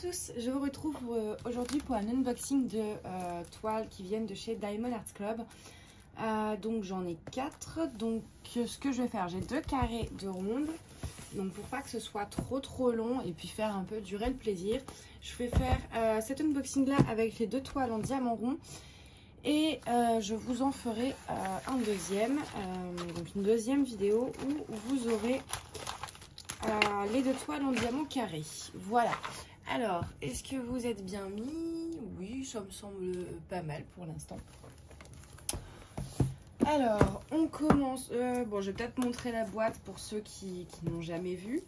tous, je vous retrouve aujourd'hui pour un unboxing de toiles qui viennent de chez Diamond Art Club. Donc j'en ai 4. Donc ce que je vais faire, j'ai 2 carrés de ronde. Donc pour pas que ce soit trop long et puis faire un peu durer le plaisir, je vais faire cet unboxing là avec les 2 toiles en diamant rond. Et je vous en ferai un deuxième, donc une deuxième vidéo où vous aurez les 2 toiles en diamant carré. Voilà. Alors, est-ce que vous êtes bien mis? Oui, ça me semble pas mal pour l'instant. Alors, on commence. Bon, je vais peut-être montrer la boîte pour ceux qui n'ont jamais vu.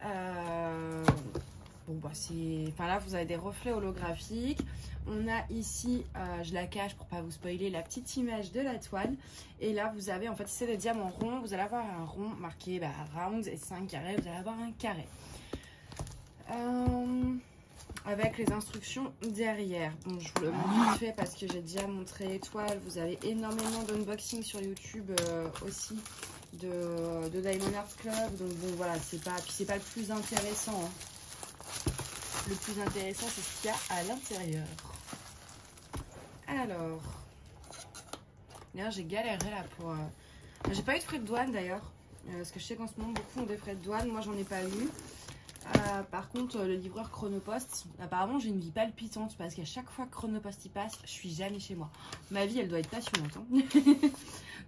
Bon, bah c'est. Enfin là, vous avez des reflets holographiques. On a ici, je la cache pour pas vous spoiler, la petite image de la toile. Et là, vous avez en fait, c'est le diamant rond. Vous allez avoir un rond marqué round et 5 carrés. Vous allez avoir un carré. Avec les instructions derrière. Bon, je vous le montre vite fait parce que j'ai déjà montré les toiles. Vous avez énormément d'unboxing sur YouTube aussi de Diamond Art Club. Donc bon, voilà, c'est pas le plus intéressant. Hein. Le plus intéressant, c'est ce qu'il y a à l'intérieur. Alors, d'ailleurs, j'ai galéré là pour. J'ai pas eu de frais de douane d'ailleurs, parce que je sais qu'en ce moment beaucoup ont des frais de douane. Moi, j'en ai pas eu. Par contre, le livreur Chronopost, apparemment j'ai une vie palpitante parce qu'à chaque fois que Chronopost y passe, je suis jamais chez moi. Ma vie, elle doit être passionnante. Hein.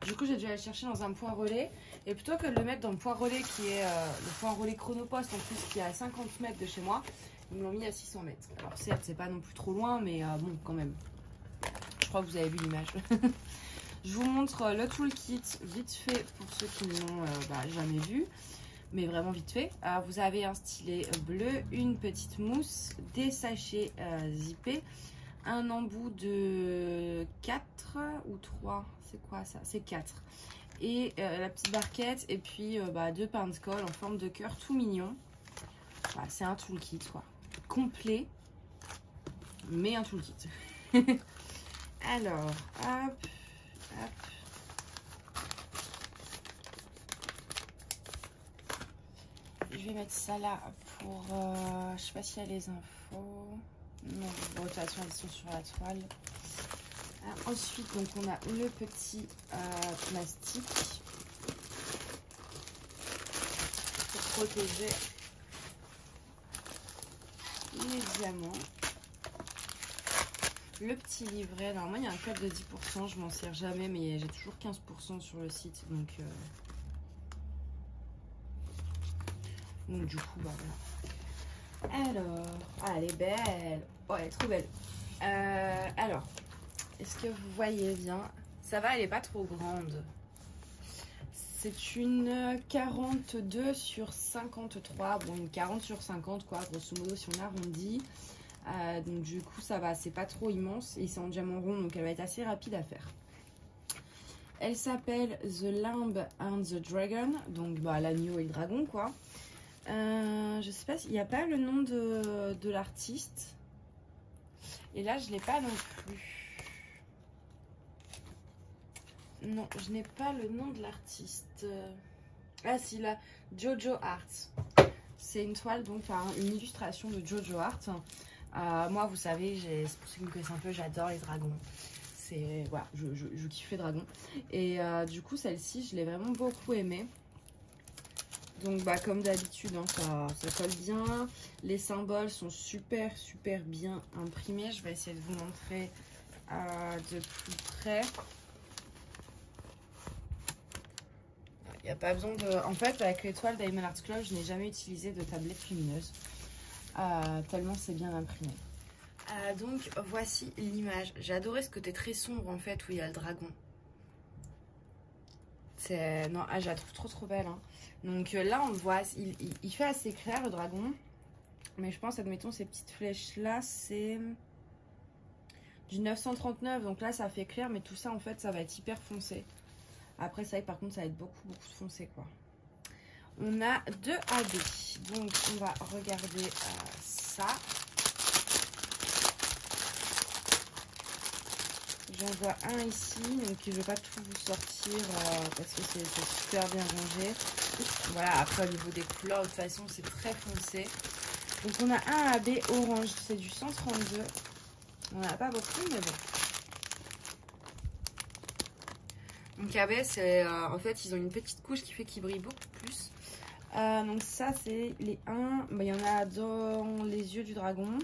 Du coup, j'ai dû aller le chercher dans un point relais. Et plutôt que de le mettre dans le point relais qui est le point relais Chronopost, en plus qui est à 50 mètres de chez moi, ils me l'ont mis à 600 mètres. Alors certes, c'est pas non plus trop loin, mais bon, quand même. Je crois que vous avez vu l'image. Je vous montre le toolkit vite fait pour ceux qui ne l'ont jamais vu. Mais vraiment vite fait. Alors, vous avez un stylet bleu, une petite mousse, des sachets zippés, un embout de 4 ou 3, c'est quoi ça? C'est 4. Et la petite barquette, et puis 2 pains de colle en forme de cœur tout mignon. Voilà, c'est un toolkit quoi. Complet, mais un toolkit. Alors, hop, hop. Je vais mettre ça là pour... je sais pas s'il y a les infos. Non, bon, de toute façon, elles sont sur la toile. Ensuite, donc, on a le petit plastique pour protéger les diamants. Le petit livret. Normalement, il y a un code de 10%. Je m'en sers jamais, mais j'ai toujours 15% sur le site. Donc du coup, bah voilà. Alors, elle est belle. Oh, elle est trop belle. Alors, est-ce que vous voyez bien? Ça va, elle est pas trop grande. C'est une 42 sur 53. Bon, une 40 sur 50, quoi, grosso modo, si on arrondit. Donc, du coup, ça va. C'est pas trop immense. Et c'est en diamant rond, donc elle va être assez rapide à faire. Elle s'appelle The Lamb and the Dragon. Donc, l'agneau et le dragon, quoi. Je sais pas s'il n'y a pas le nom de l'artiste. Et là, je l'ai pas non plus. Non, je n'ai pas le nom de l'artiste. Ah si, là, Jojo Art. C'est une toile, donc, une illustration de Jojo Art. Moi, vous savez, pour ceux qui me connaissent un peu, j'adore les dragons. C'est voilà, je kiffe les dragons. Et du coup, celle-ci, je l'ai vraiment beaucoup aimée. Donc comme d'habitude, hein, ça colle bien. Les symboles sont super bien imprimés. Je vais essayer de vous montrer de plus près. Il n'y a pas besoin de... En fait, avec les toiles Diamond Art Club, je n'ai jamais utilisé de tablette lumineuse. Tellement c'est bien imprimé. Donc voici l'image. J'ai adoré ce côté très sombre en fait où il y a le dragon. Non, je la trouve trop belle. Hein. Donc là, on le voit, il fait assez clair le dragon. Mais je pense, admettons, ces petites flèches là, c'est du 939. Donc là, ça fait clair, mais tout ça, en fait, ça va être hyper foncé. Après, ça, par contre, ça va être beaucoup foncé, quoi. On a 2 AB. Donc, on va regarder ça. J'en vois un ici, donc je ne vais pas tout vous sortir parce que c'est super bien rangé. Voilà, après au niveau des couleurs, de toute façon, c'est très foncé. Donc on a un AB orange, c'est du 132. On n'en a pas beaucoup, mais bon. Donc AB, c'est en fait, ils ont une petite couche qui fait qu'ils brillent beaucoup plus. Donc ça, c'est les 1. Bah, il y en a dans les yeux du dragon.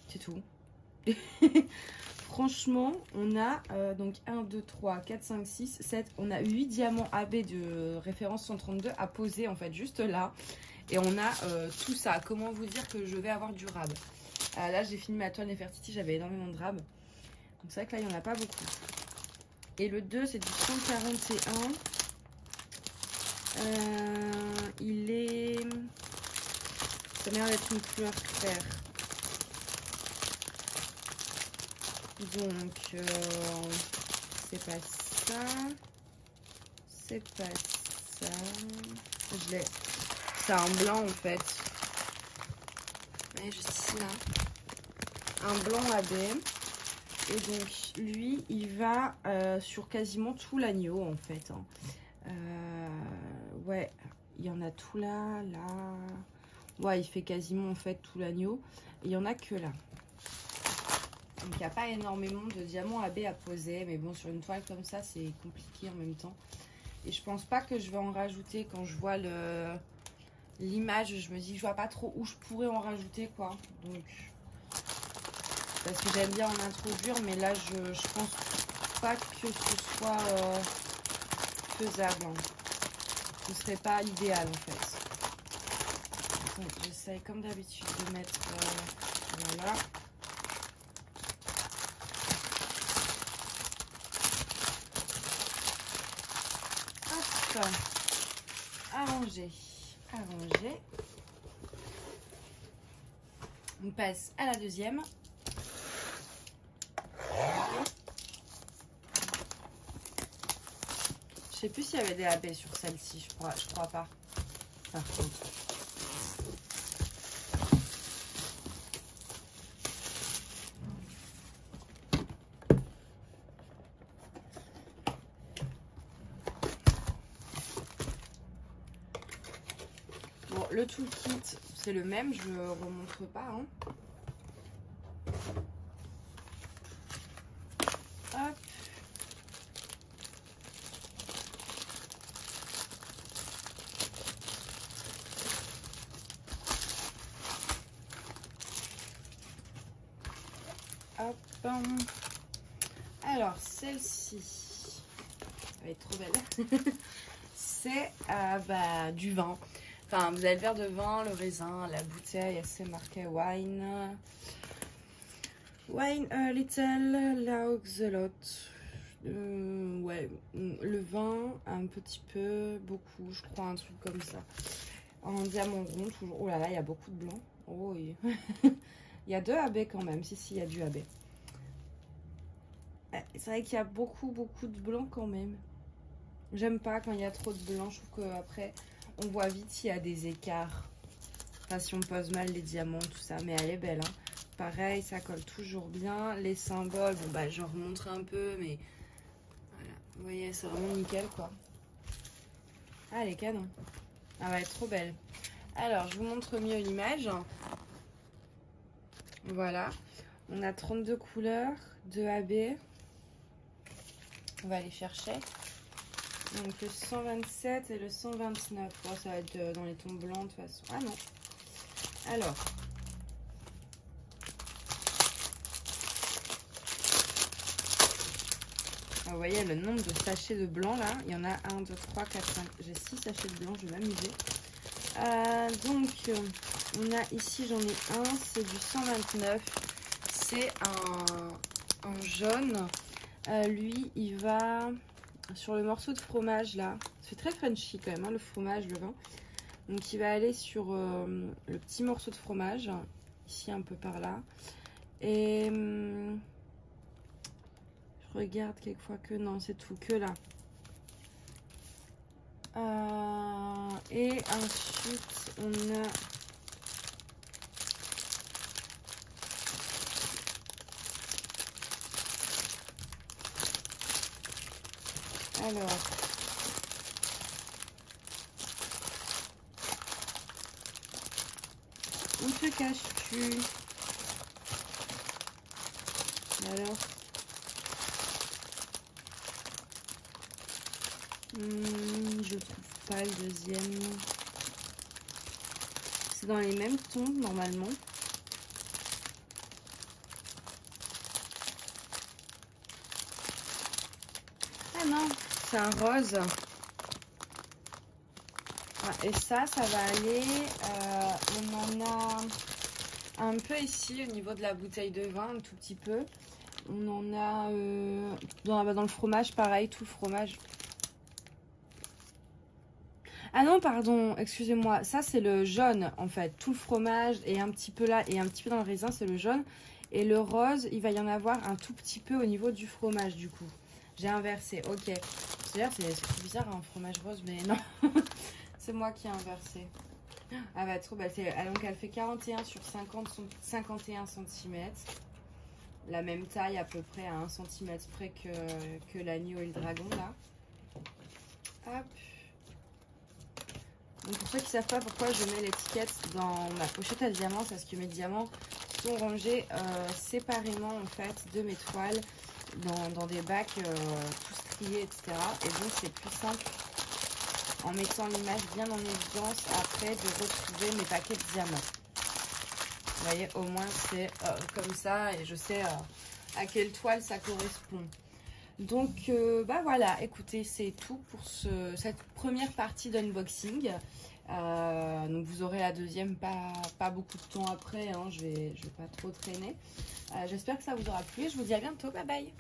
C'est tout. Franchement, on a donc 1, 2, 3, 4, 5, 6, 7. On a 8 diamants AB de référence 132 à poser en fait juste là. Et on a tout ça. Comment vous dire que je vais avoir du rab. Là, j'ai fini ma toile Nefertiti, j'avais énormément de rab. Donc c'est vrai que là, il n'y en a pas beaucoup. Et le 2, c'est du 141. Il est... Ça m'a l'air d'être une couleur claire. Donc, c'est pas ça. C'est pas ça. Je l'ai. C'est un blanc en fait. Vous voyez, juste ici là. Un blanc AB. Et donc, lui, il va sur quasiment tout l'agneau en fait. Hein. Ouais, il y en a tout là, là. Ouais, il fait quasiment en fait tout l'agneau. Il y en a que là. Donc il n'y a pas énormément de diamants AB à poser. Mais bon, sur une toile comme ça, c'est compliqué en même temps. Et je pense pas que je vais en rajouter quand je vois l'image. Je me dis que je vois pas trop où je pourrais en rajouter quoi. Donc, parce que j'aime bien en introduire. Mais là, je pense pas que ce soit faisable. Hein. Ce serait pas idéal en fait. J'essaye comme d'habitude de mettre... voilà. Arranger, arranger. On passe à la deuxième. Je sais plus s'il y avait des AB sur celle-ci, je crois pas. Par contre. Bon, le toolkit, c'est le même, je ne remontre pas. Hein. Hop. Hop. Alors, celle-ci va être trop belle. C'est bah, du vin. Enfin, vous avez le verre de vin, le raisin, la bouteille, c'est marqué wine. Wine a little, l'oxalot. Ouais, le vin, un petit peu, beaucoup, je crois, un truc comme ça. En diamant rond, toujours. Oh là là, il y a beaucoup de blanc. Oh oui. Il y a 2 AB quand même. Si, il y a du AB. C'est vrai qu'il y a beaucoup de blanc quand même. J'aime pas quand il y a trop de blanc. Je trouve qu'après, on voit vite s'il y a des écarts. Enfin, si on pose mal les diamants, tout ça. Mais elle est belle. Hein. Pareil, ça colle toujours bien. Les symboles, bon bah, je remontre un peu. Mais voilà. Vous voyez, c'est vraiment nickel quoi. Ah, elle est canon. Ah ouais, trop belle. Alors, je vous montre mieux l'image. Voilà. On a 32 couleurs de AB. On va aller chercher. Donc le 127 et le 129. Oh, ça va être dans les tons blancs de toute façon. Ah non. Alors. Vous voyez le nombre de sachets de blanc là. Il y en a 1, 2, 3, 4, 5. J'ai 6 sachets de blanc. Je vais m'amuser. Donc on a ici, j'en ai un. C'est du 129. C'est un jaune. Lui, il va sur le morceau de fromage là. C'est très Frenchy quand même, hein, le fromage, le vin. Donc il va aller sur le petit morceau de fromage, ici un peu par là. Et je regarde quelquefois que non, c'est tout, que là. Et ensuite, on a... Alors, Où te caches-tu? Alors, je trouve pas le deuxième. C'est dans les mêmes tons normalement. Ah non, c'est un rose. Ah, et ça va aller. On en a un peu ici au niveau de la bouteille de vin, un tout petit peu. On en a dans le fromage, pareil, tout le fromage. Ah non, pardon, excusez-moi. Ça, c'est le jaune, en fait. Tout le fromage et un petit peu là et un petit peu dans le raisin, c'est le jaune. Et le rose, il va y en avoir un tout petit peu au niveau du fromage, du coup. J'ai inversé, ok. D'ailleurs, c'est bizarre, un fromage rose, mais non. C'est moi qui ai inversé. Ah bah, trop belle. Donc, elle fait 41 sur 51 cm. La même taille, à peu près, à 1 cm près que l'agneau et le dragon, là. Hop. Donc pour ceux qui ne savent pas pourquoi je mets l'étiquette dans ma pochette à diamants, c'est parce que mes diamants sont rangés séparément en fait de mes toiles dans des bacs tous triés, etc. Et donc c'est plus simple en mettant l'image bien en évidence après de retrouver mes paquets de diamants. Vous voyez, au moins c'est comme ça et je sais à quelle toile ça correspond. Donc bah voilà, écoutez, c'est tout pour cette première partie d'unboxing. Donc vous aurez la deuxième pas beaucoup de temps après, hein, je vais pas trop traîner. J'espère que ça vous aura plu et je vous dis à bientôt, bye bye.